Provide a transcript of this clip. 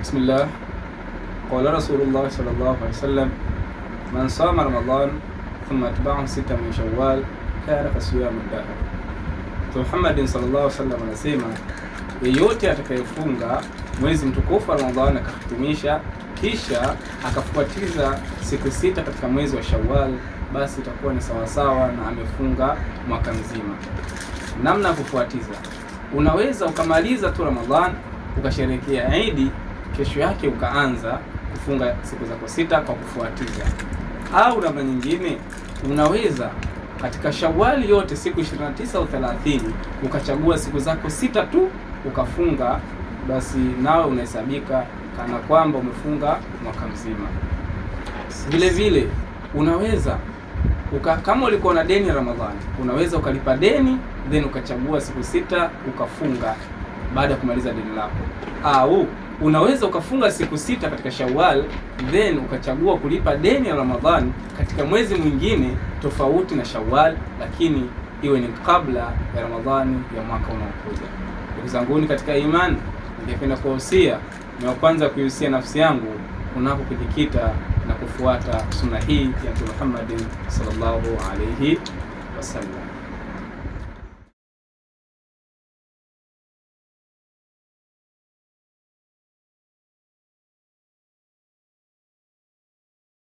Bismillah. Qala Rasulullah sallallahu alaihi wasallam, man sama Ramadan thumma atba'ahu sita min Shawwal kana kasiyam ad-dahr. Muhammad sallallahu alaihi wasallam anasema, yeyote atakayefunga mwezi mtukufu wa Ramadhani akahitimisha kisha akafuatiza siku sita katika mwezi wa Shawwal, basi itakuwa ni sawasawa na amefunga mwaka mzima. Namna ya kufuatiza, unaweza ukamaliza tu Ramadhani ukasherehekea Eid, kesho yake ukaanza kufunga siku zako sita kwa kufuatiza. Au namna nyingine, unaweza katika Shawwal yote siku 29 au 30 ukachagua siku zako sita tu ukafunga, basi nawe unahesabika kana kwamba umefunga mwaka mzima. Vile vile unaweza kama ulikuwa na deni ya Ramadhani, unaweza ukalipa deni then ukachagua siku sita ukafunga baada ya kumaliza deni lako. Au unaweza ukafunga siku sita katika Shawwal then ukachagua kulipa deni ya Ramadhani katika mwezi mwingine tofauti na Shawwal, lakini iwe ni kabla ya Ramadhani ya mwaka unaokuja. Ndugu zanguni katika imani, ningependa kuwahusia na kwanza kuihusia nafsi yangu kunako kujikita na kufuata sunna hii ya Mtume Muhammad sallallahu alaihi wasallam.